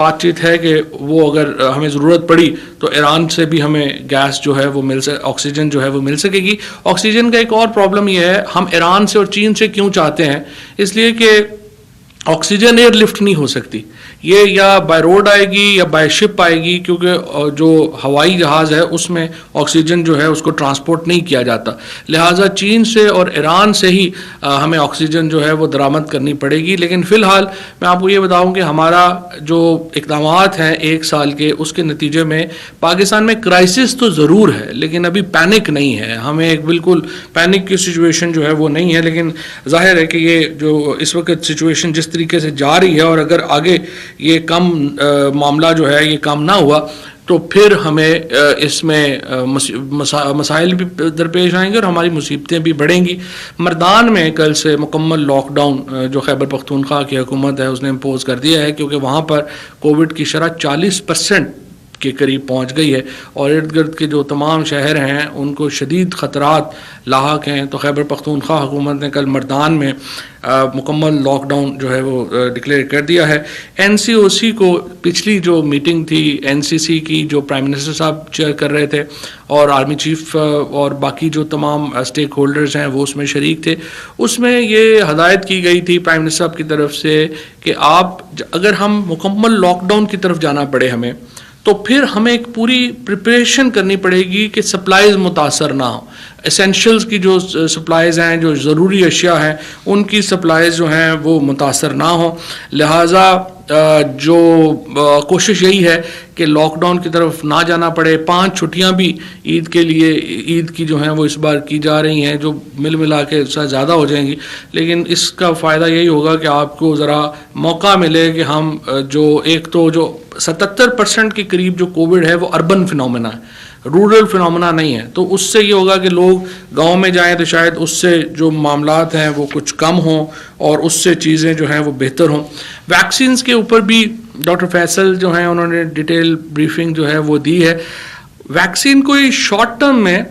बातचीत है कि वो अगर हमें ज़रूरत पड़ी तो ईरान से भी हमें गैस जो है वो ऑक्सीजन जो है वो मिल सकेगी। ऑक्सीजन का एक और प्रॉब्लम ये है, हम ईरान से और चीन से क्यों चाहते हैं, इसलिए कि ऑक्सीजन एयरलिफ्ट नहीं हो सकती, ये या बाय रोड आएगी या बाय शिप आएगी, क्योंकि जो हवाई जहाज़ है उसमें ऑक्सीजन जो है उसको ट्रांसपोर्ट नहीं किया जाता। लिहाजा चीन से और ईरान से ही हमें ऑक्सीजन जो है वो दरामद करनी पड़ेगी। लेकिन फ़िलहाल मैं आपको ये बताऊं कि हमारा जो इक़दाम हैं 1 साल के, उसके नतीजे में पाकिस्तान में क्राइसिस तो ज़रूर है लेकिन अभी पैनिक नहीं है। हमें एक बिल्कुल पैनिक की सिचुएशन जो है वो नहीं है, लेकिन जाहिर है कि ये जो इस वक्त सिचुएशन जिस तरीके से जा रही है और अगर आगे ये कम मामला जो है ये कम ना हुआ तो फिर हमें इसमें मसाइल भी दरपेश आएंगे और हमारी मुसीबतें भी बढ़ेंगी। मर्दान में कल से मुकम्मल लॉकडाउन जो खैबर पख्तूनख्वा की हुकूमत है उसने इम्पोज कर दिया है, क्योंकि वहाँ पर कोविड की शरह 40% के करीब पहुंच गई है और इर्द गिर्द के जो तमाम शहर हैं उनको शदीद ख़तरात लाहक हैं। तो खैबर पख्तूनख्वा हुकूमत ने कल मर्दान में मुकम्मल लॉकडाउन जो है वो डिक्लेयर कर दिया है। NCOC को पिछली जो मीटिंग थी NCC की, जो प्राइम मिनिस्टर साहब चेयर कर रहे थे और आर्मी चीफ और बाकी जो तमाम स्टेक होल्डर्स हैं वो उसमें शरीक थे, उसमें ये हदायत की गई थी प्राइम मिनिस्टर साहब की तरफ से कि आप अगर हम मुकम्मल लॉकडाउन की तरफ जाना पड़े हमें, तो फिर हमें एक पूरी प्रिपरेशन करनी पड़ेगी कि सप्लाईज मुतासर ना हो। एसेंशियल्स की जो सप्लाईज़ हैं, जो ज़रूरी अशिया हैं, उनकी सप्लाईज जो हैं वो मुतासर ना हो। लिहाजा जो कोशिश यही है कि लॉकडाउन की तरफ ना जाना पड़े। 5 छुट्टियां भी ईद के लिए, ईद की जो हैं वो इस बार की जा रही हैं, जो मिला के ज़्यादा हो जाएंगी, लेकिन इसका फ़ायदा यही होगा कि आपको ज़रा मौका मिले कि हम जो एक तो जो 77% के करीब जो कोविड है वो अर्बन फिनोमेना है, रूरल फिनोमेना नहीं है। तो उससे ये होगा कि लोग गांव में जाएं तो शायद उससे जो मामलात हैं वो कुछ कम हों और उससे चीज़ें जो हैं वो बेहतर हों। वैक्सीन्स के ऊपर भी डॉक्टर फैसल जो हैं उन्होंने डिटेल ब्रीफिंग जो है वो दी है। वैक्सीन कोई शॉर्ट टर्म में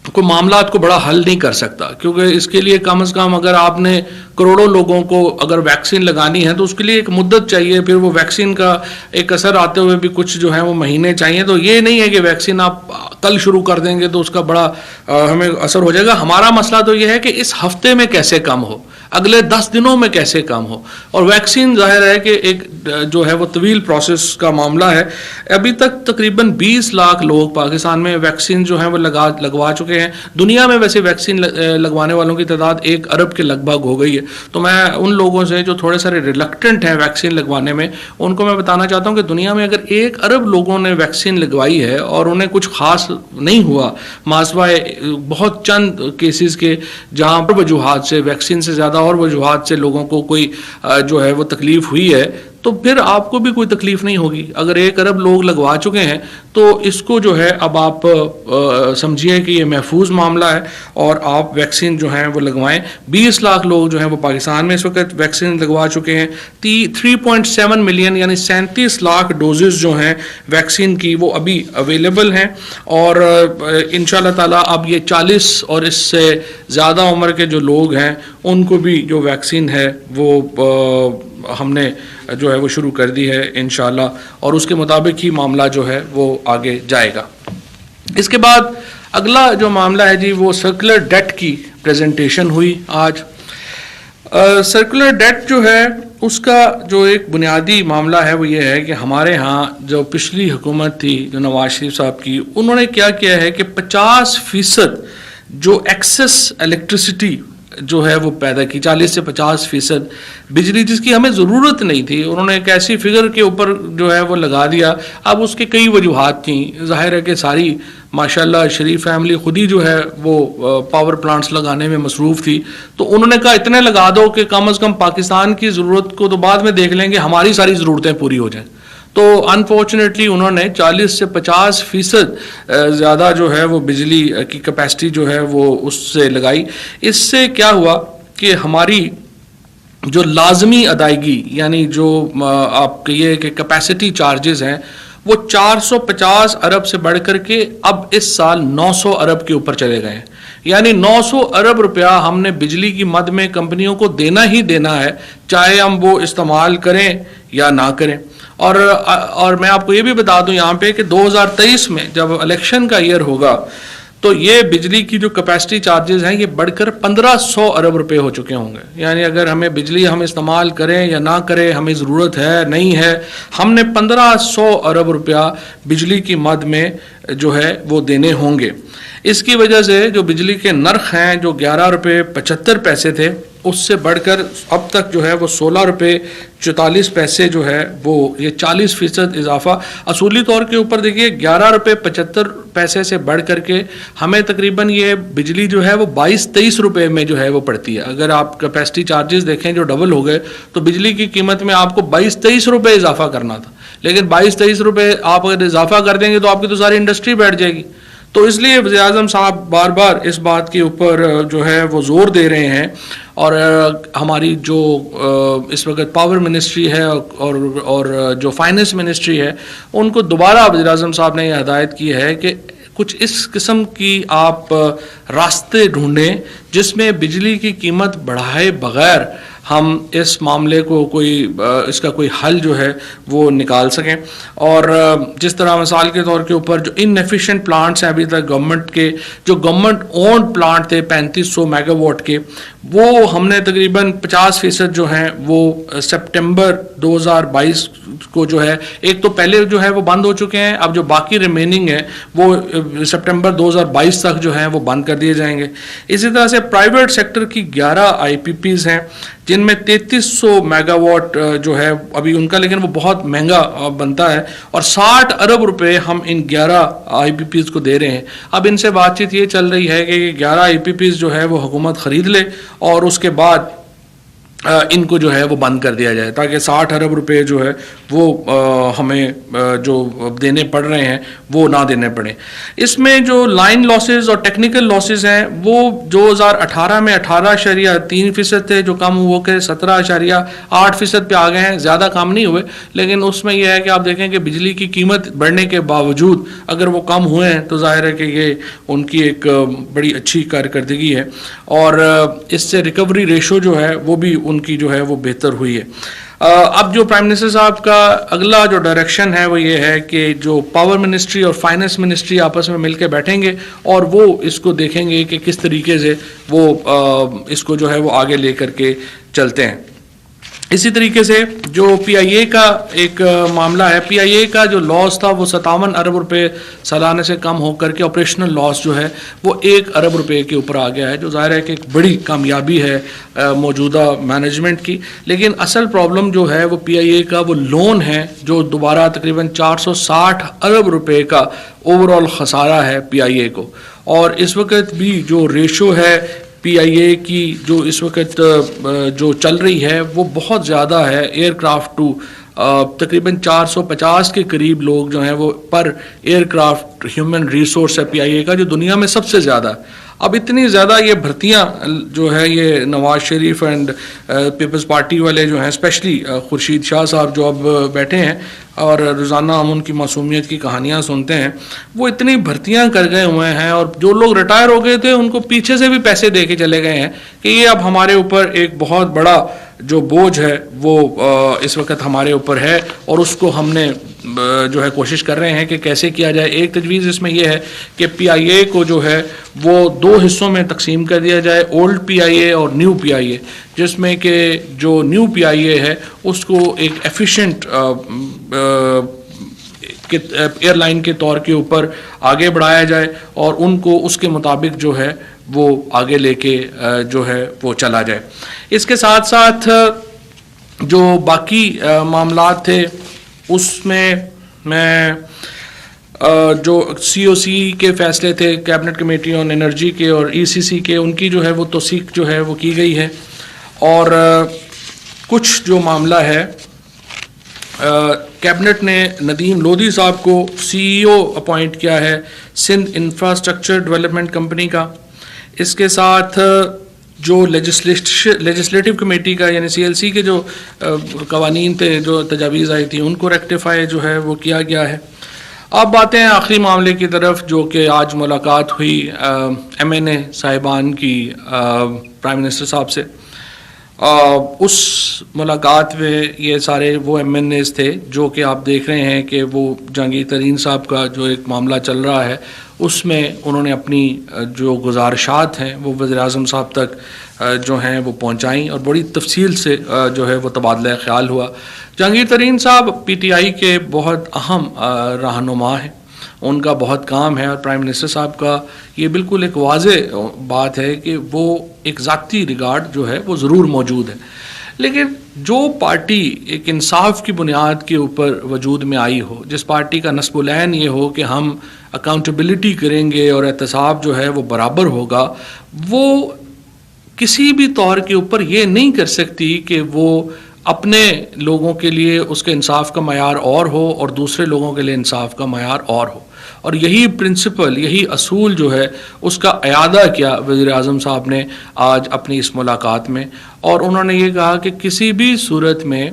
कोई मामलात को बड़ा हल नहीं कर सकता, क्योंकि इसके लिए कम से कम अगर आपने करोड़ों लोगों को अगर वैक्सीन लगानी है तो उसके लिए एक मुद्दत चाहिए, फिर वो वैक्सीन का एक असर आते हुए भी कुछ जो है वो महीने चाहिए। तो ये नहीं है कि वैक्सीन आप कल शुरू कर देंगे तो उसका बड़ा हमें असर हो जाएगा। हमारा मसला तो ये है कि इस हफ्ते में कैसे कम हो, अगले 10 दिनों में कैसे कम हो। और वैक्सीन जाहिर है कि एक जो है वो तवील प्रोसेस का मामला है। अभी तक तकरीबन 20 लाख लोग पाकिस्तान में वैक्सीन जो है वो लगवा चुके हैं। दुनिया में वैसे वैक्सीन लगवाने वालों की तादाद 1 अरब के लगभग हो गई है। तो मैं उन लोगों से जो थोड़े सारे रिलक्टेंट हैं वैक्सीन लगवाने में, उनको मैं बताना चाहता हूँ कि दुनिया में अगर 1 अरब लोगों ने वैक्सीन लगवाई है और उन्हें कुछ खास नहीं हुआ, मासवाए बहुत चंद केसेस के जहाँ पर वजूहात से, वैक्सीन से ज़्यादा और वजूहात से लोगों को कोई जो है वो तकलीफ हुई है, तो फिर आपको भी कोई तकलीफ नहीं होगी। अगर 1 अरब लोग लगवा चुके हैं तो इसको जो है अब आप समझिए कि ये महफूज मामला है और आप वैक्सीन जो है वो लगवाएं। 20 लाख लोग जो हैं वो पाकिस्तान में इस वक्त वैक्सीन लगवा चुके हैं। 3.7 मिलियन यानी 37 लाख डोजेस जो हैं वैक्सीन की वो अभी अवेलेबल हैं और इंशाल्लाह ताला अब ये 40 और इससे ज़्यादा उम्र के जो लोग हैं उनको भी जो वैक्सीन है वो हमने जो है वो शुरू कर दी है इंशाल्लाह, और उसके मुताबिक ही मामला जो है वो आगे जाएगा। इसके बाद अगला जो मामला है जी वो सर्कुलर डेट की प्रेजेंटेशन हुई आज। सर्कुलर डेट जो है उसका जो एक बुनियादी मामला है वो ये है कि हमारे यहाँ जो पिछली हुकूमत थी जो नवाज शरीफ साहब की, उन्होंने क्या किया है कि 50% जो एक्सेस इलेक्ट्रिसिटी जो है वो पैदा की, 40 से 50% बिजली जिसकी हमें ज़रूरत नहीं थी, उन्होंने एक ऐसी फिगर के ऊपर जो है वो लगा दिया। अब उसके कई वजूहात थी, जाहिर है कि सारी माशाल्लाह शरीफ फैमिली खुद ही जो है वो पावर प्लांट्स लगाने में मसरूफ़ थी, तो उन्होंने कहा इतने लगा दो कि कम से कम पाकिस्तान की ज़रूरत को तो बाद में देख लेंगे, हमारी सारी ज़रूरतें पूरी हो जाएं। तो अनफॉर्चुनेटली उन्होंने 40 से 50% ज़्यादा जो है वो बिजली की कैपेसिटी जो है वो उससे लगाई। इससे क्या हुआ कि हमारी जो लाजमी अदायगी यानी जो आप कहिए कि कैपेसिटी चार्जेस हैं वो 450 अरब से बढ़ कर के अब इस साल 900 अरब के ऊपर चले गए हैं। यानी 900 अरब रुपया हमने बिजली की मद में कंपनियों को देना ही देना है, चाहे हम वो इस्तेमाल करें या ना करें। और मैं आपको ये भी बता दूं यहाँ पे कि 2023 में जब इलेक्शन का ईयर होगा तो ये बिजली की जो कैपेसिटी चार्जेस हैं ये बढ़कर 1500 अरब रुपए हो चुके होंगे। यानी अगर हमें बिजली हम इस्तेमाल करें या ना करें, हमें ज़रूरत है नहीं है, हमने 1500 अरब रुपया बिजली की मद में जो है वो देने होंगे। इसकी वजह से जो बिजली के नर्ख हैं जो 11 रुपये 75 पैसे थे उससे बढ़कर अब तक जो है वो 16 रुपये 44 पैसे जो है वो ये 40% इजाफा असूली तौर के ऊपर देखिए 11 रुपये 75 पैसे से बढ़ करके हमें तकरीबन ये बिजली जो है वो 22-23 रुपये में जो है वो पड़ती है। अगर आप कैपेसिटी चार्जेस देखें जो डबल हो गए तो बिजली की कीमत में आपको 22-23 रुपये इजाफा करना था, लेकिन 22-23 रुपये आप अगर इजाफा कर देंगे तो आपकी तो सारी इंडस्ट्री बैठ जाएगी। तो इसलिए वज़ीर आज़म साहब बार बार इस बात के ऊपर जो है वो ज़ोर दे रहे हैं और हमारी जो इस वक्त पावर मिनिस्ट्री है और जो फाइनेंस मिनिस्ट्री है उनको दोबारा वज़ीर आज़म साहब ने यह हिदायत की है कि कुछ इस किस्म की आप रास्ते ढूंढें जिसमें बिजली की कीमत बढ़ाए बगैर हम इस मामले को इसका कोई हल जो है वो निकाल सकें। और जिस तरह मिसाल के तौर के ऊपर जो इनएफिशिएंट प्लांट्स हैं अभी तक गवर्नमेंट के, जो गवर्नमेंट ओन्ड प्लांट थे 3500 मेगावाट के, वो हमने तकरीबन 50% जो हैं वो सितंबर 2022 को जो है, एक तो पहले जो है वो बंद हो चुके हैं, अब जो बाकी रिमेनिंग है वो सितंबर 2022 तक जो है वो बंद कर दिए जाएंगे। इसी तरह से प्राइवेट सेक्टर की 11 IPPs हैं जिनमें 3300 मेगावाट जो है अभी उनका, लेकिन वो बहुत महंगा बनता है और 60 अरब रुपए हम इन 11 IPPs को दे रहे हैं। अब इनसे बातचीत ये चल रही है कि 11 IPPs जो है वो हुकूमत ख़रीद ले और उसके बाद इनको जो है वो बंद कर दिया जाए ताकि 60 अरब रुपए जो है वो हमें जो देने पड़ रहे हैं वो ना देने पड़े। इसमें जो लाइन लॉसेस और टेक्निकल लॉसेस हैं वो 2018 में 18.3% थे जो कम हुए के 17.8% पे आ गए हैं, ज़्यादा कम नहीं हुए। लेकिन उसमें यह है कि आप देखें कि बिजली की कीमत बढ़ने के बावजूद अगर वो कम हुए हैं तो जाहिर है कि ये उनकी एक बड़ी अच्छी कारकर्दगी है और इससे रिकवरी रेशो जो है वो भी उनकी जो है वो बेहतर हुई है। अब जो प्राइम मिनिस्टर साहब का अगला जो डायरेक्शन है वो ये है कि जो पावर मिनिस्ट्री और फाइनेंस मिनिस्ट्री आपस में मिलकर बैठेंगे और वो इसको देखेंगे कि किस तरीके से वो इसको जो है वो आगे लेकर के चलते हैं। इसी तरीके से जो PIA का एक मामला है, PIA का जो लॉस था वो 57 अरब रुपए सालाने से कम होकर के ऑपरेशनल लॉस जो है वो 1 अरब रुपए के ऊपर आ गया है, जो ज़ाहिर है कि एक बड़ी कामयाबी है मौजूदा मैनेजमेंट की। लेकिन असल प्रॉब्लम जो है वो PIA का वो लोन है जो दोबारा तकरीबन 460 अरब रुपए का ओवरऑल खसारा है PIA को। और इस वक्त भी जो रेशो है PIA की जो इस वक्त जो चल रही है वो बहुत ज़्यादा है एयरक्राफ्ट टू, तकरीबन 450 के करीब लोग जो हैं वो पर एयरक्राफ्ट ह्यूमन रिसोर्स है PIA का जो दुनिया में सबसे ज़्यादा। अब इतनी ज़्यादा ये भर्तियाँ जो है ये Nawaz Sharif and peoples party वाले जो हैं, स्पेशली खुर्शीद शाह साहब जो अब बैठे हैं और रोज़ाना हम उनकी मासूमियत की कहानियाँ सुनते हैं, वो इतनी भर्तियाँ कर गए हुए हैं और जो लोग रिटायर हो गए थे उनको पीछे से भी पैसे दे के चले गए हैं कि ये अब हमारे ऊपर एक बहुत बड़ा जो बोझ है वो इस वक्त हमारे ऊपर है और उसको हमने जो है कोशिश कर रहे हैं कि कैसे किया जाए। एक तजवीज़ इसमें यह है कि PIA को जो है वो 2 हिस्सों में तकसीम कर दिया जाए, ओल्ड PIA और न्यू PIA, जिसमें कि जो न्यू PIA है उसको एक एफिशिएंट एयरलाइन के तौर के ऊपर आगे बढ़ाया जाए और उनको उसके मुताबिक जो है वो आगे लेके जो है वो चला जाए। इसके साथ साथ जो बाकी मामलात थे उसमें मैं जो COC के फैसले थे कैबिनेट कमेटी ऑन एनर्जी के और ECC के, उनकी जो है वो तौसीक जो है वो की गई है। और कुछ जो मामला है कैबिनेट ने नदीम लोधी साहब को CEO अपॉइंट किया है सिंध इंफ्रास्ट्रक्चर डेवलपमेंट कंपनी का। इसके साथ जो लेजिस्लेटिव कमेटी का यानी CLC के जो कवानीन थे जो तजावीज़ आई थी उनको रेक्टिफाई जो है वो किया गया है। अब बातें हैं आखिरी मामले की तरफ जो कि आज मुलाकात हुई MNA साहिबान की प्राइम मिनिस्टर साहब से। उस मुलाकात में ये सारे वो MNAs थे जो कि आप देख रहे हैं कि वो जहांगीर तरीन साहब का जो एक मामला चल रहा है उसमें उन्होंने अपनी जो गुजारिशात हैं वो वज़ीर-ए-आज़म साहब तक जो हैं वो पहुंचाई और बड़ी तफसील से जो है वो तबादला ख्याल हुआ। जहांगीर तरीन साहब PTI के बहुत अहम रहनुमा हैं, उनका बहुत काम है और प्राइम मिनिस्टर साहब का ये बिल्कुल एक वाज़े बात है कि वो एक ज़ाती रिगार्ड जो है वो ज़रूर मौजूद है। लेकिन जो पार्टी एक इंसाफ की बुनियाद के ऊपर वजूद में आई हो, जिस पार्टी का नस्बुलैन ये हो कि हम अकाउंटेबिलिटी करेंगे और एहतसाब जो है वो बराबर होगा, वो किसी भी तौर के ऊपर ये नहीं कर सकती कि वो अपने लोगों के लिए उसके इंसाफ का मयार और हो और दूसरे लोगों के लिए इंसाफ का मयार और हो। और यही प्रिंसिपल, यही असूल जो है उसका अयादा किया वज़ीर-ए-आज़म साहब ने आज अपनी इस मुलाकात में, और उन्होंने ये कहा कि किसी भी सूरत में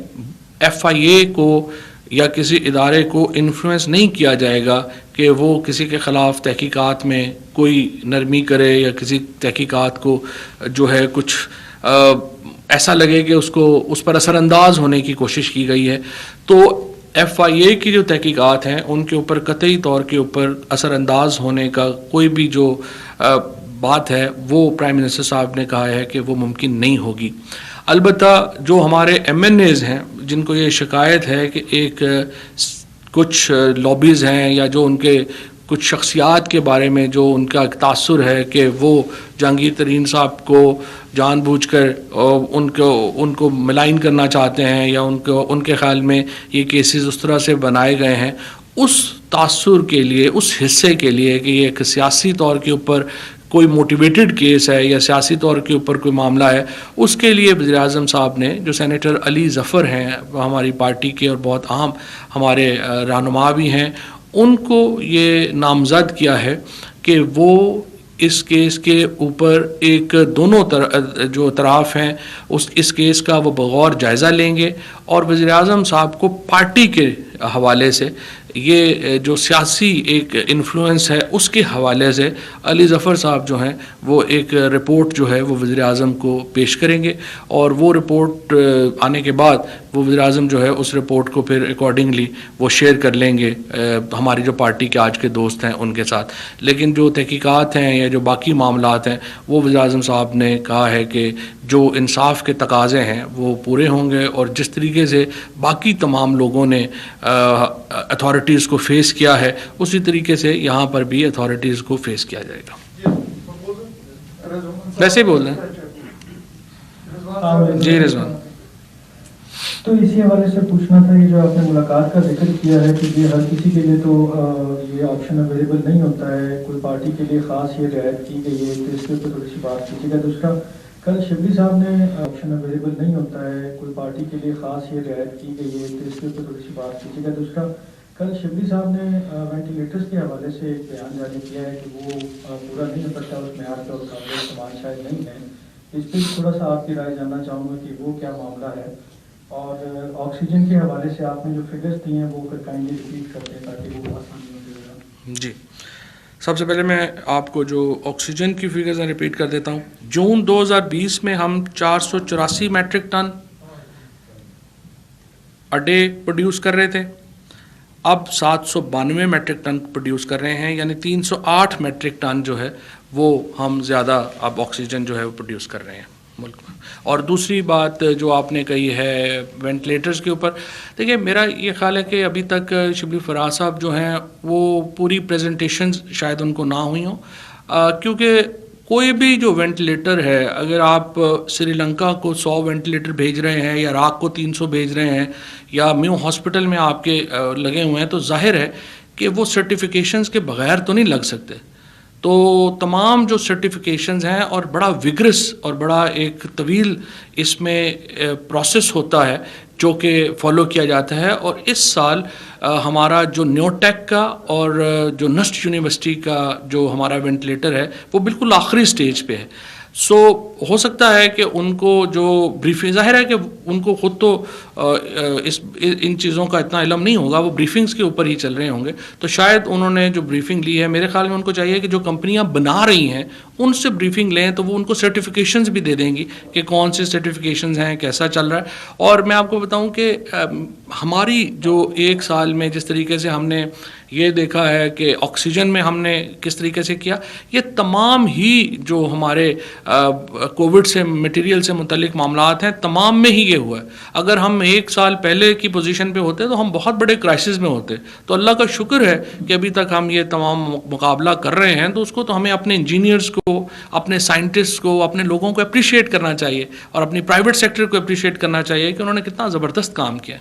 FIA को या किसी इदारे को इन्फ्लुएंस नहीं किया जाएगा कि वो किसी के ख़िलाफ़ तहकीकात में कोई नरमी करे या किसी तहकीकात को जो है कुछ ऐसा लगे कि उसको उस पर असरअंदाज होने की कोशिश की गई है। तो FIA की जो तहकीकात हैं उनके ऊपर कतई तौर के ऊपर असरअंदाज होने का कोई भी जो बात है वो प्राइम मिनिस्टर साहब ने कहा है कि वो मुमकिन नहीं होगी। अलबत्ता जो हमारे MNAs हैं जिनको ये शिकायत है कि एक कुछ लॉबीज़ हैं या जो उनके कुछ शख्सियात के बारे में जो उनका एक तासुर है कि वो जहांगीर तरीन साहब को जानबूझकर उनको मिलाइन करना चाहते हैं या उनके ख्याल में ये केसेस उस तरह से बनाए गए हैं, उस तासुर के लिए, उस हिस्से के लिए कि ये एक सियासी तौर के ऊपर कोई मोटिवेटेड केस है या सियासी तौर के ऊपर कोई मामला है, उसके लिए वज़ीर-ए-आज़म साहब ने, जो सेनेटर अली ज़फ़र हैं हमारी पार्टी के और बहुत अहम हमारे रहनुमा भी हैं, उनको ये नामज़द किया है कि वो इस केस के ऊपर एक दोनों जो तराफ हैं इस केस का वो बगौर जायज़ा लेंगे और वज़ीर-ए-आज़म साहब को पार्टी के हवाले से ये जो सियासी एक इन्फ्लुएंस है उसके हवाले से अली ज़फ़र साहब जो हैं वो एक रिपोर्ट जो है वो वज़ीर-ए-आज़म को पेश करेंगे और वो रिपोर्ट आने के बाद वो वज़ीर-ए-आज़म जो है उस रिपोर्ट को फिर अकॉर्डिंगली वो शेयर कर लेंगे हमारी जो पार्टी के आज के दोस्त हैं उनके साथ। लेकिन जो तहकीकात हैं या जो बाकी मामलात हैं वो वज़ीर-ए-आज़म साहब ने कहा है कि जो इंसाफ के तकाज़े हैं वो पूरे होंगे और जिस तरीके से बाकी तमाम लोगों ने अथॉरिटीज़ को फेस किया है उसी तरीके से यहाँ पर भी अथॉरिटीज़ को फेस किया जाएगा। वैसे ही बोल रहे हैं जी रिजवान। तो इसी हवाले से पूछना था, ये जो आपने मुलाकात का जिक्र किया है कि ये हर किसी के लिए तो ये ऑप्शन अवेलेबल नहीं होता है, कोई पार्टी के लिए ख़ास ये रियायत की गई है, तो इसके ऊपर थोड़ी सी बात कीजिएगा। दूसरा, कल शिबली साहब ने ऑप्शन अवेलेबल नहीं होता है, कोई पार्टी के लिए ख़ास ये रियायत की गई है, तो इसके ऊपर थोड़ी सी बात कीजिएगा। दूसरा, कल शिबली साहब ने वेंटिलेटर्स के हवाले से एक बयान जारी किया है कि वो पूरा नहीं निपटता, उस मेयार का काबिल इस्तेमाल शायद नहीं है। इस पर थोड़ा सा आपकी राय जानना चाहूँगा कि वो क्या मामला है, और ऑक्सीजन के हवाले से आपने जो फिगर्स दिए हैं वो काइंडली रिपीट करते हैं ताकि वो आसानी हो जाएगा। जी, सबसे पहले मैं आपको जो ऑक्सीजन की फिगर्स रिपीट कर देता हूँ। जून 2020 में हम 484 metric ton a day produce कर रहे थे, अब 792 मैट्रिक टन प्रोड्यूस कर रहे हैं, यानी 308 मैट्रिक टन जो है वो हम ज़्यादा अब ऑक्सीजन जो है वो प्रोड्यूस कर रहे हैं मुल्क में। और दूसरी बात जो आपने कही है वेंटिलेटर्स के ऊपर, देखिए मेरा ये ख्याल है कि अभी तक शिबली फराज साहब जो हैं वो पूरी प्रेजेंटेशन शायद उनको ना हुई हों, क्योंकि कोई भी जो वेंटिलेटर है, अगर आप श्रीलंका को 100 वेंटिलेटर भेज रहे हैं या इराक़ को 300 भेज रहे हैं या म्यू हॉस्पिटल में आपके लगे हुए हैं, तो जाहिर है कि वो सर्टिफिकेशंस के बग़ैर तो नहीं लग सकते। तो तमाम जो सर्टिफिकेशंस हैं और बड़ा विग्रस और बड़ा एक तवील इसमें प्रोसेस होता है जो कि फ़ॉलो किया जाता है। और इस साल हमारा जो न्योटेक का और जो नस्ट यूनिवर्सिटी का जो हमारा वेंटिलेटर है वो बिल्कुल आखिरी स्टेज पे है। सो हो सकता है कि उनको जो ब्रीफिंग, ज़ाहिर है कि उनको खुद तो इन चीज़ों का इतना इल्म नहीं होगा, वो ब्रीफिंग्स के ऊपर ही चल रहे होंगे, तो शायद उन्होंने जो ब्रीफिंग ली है, मेरे ख्याल में उनको चाहिए कि जो कंपनियां बना रही हैं उनसे ब्रीफिंग लें, तो वो उनको सर्टिफिकेशंस भी दे देंगी कि कौन से सर्टिफिकेशंस हैं, कैसा चल रहा है। और मैं आपको बताऊं कि हमारी जो एक साल में जिस तरीके से हमने ये देखा है कि ऑक्सीजन में हमने किस तरीके से किया, ये तमाम ही जो हमारे कोविड से मटेरियल से मुतल्लिक मामलात हैं, तमाम में ही ये हुआ है। अगर हम एक साल पहले की पोजीशन पे होते तो हम बहुत बड़े क्राइसिस में होते। तो अल्लाह का शुक्र है कि अभी तक हम ये तमाम मुकाबला कर रहे हैं, तो उसको तो हमें अपने इंजीनियर्स को, अपने साइंटिस्ट को, अपने लोगों को अप्रिशिएट करना चाहिए और अपनी प्राइवेट सेक्टर को अप्रिशिएट करना चाहिए कि उन्होंने कितना ज़बरदस्त काम किया।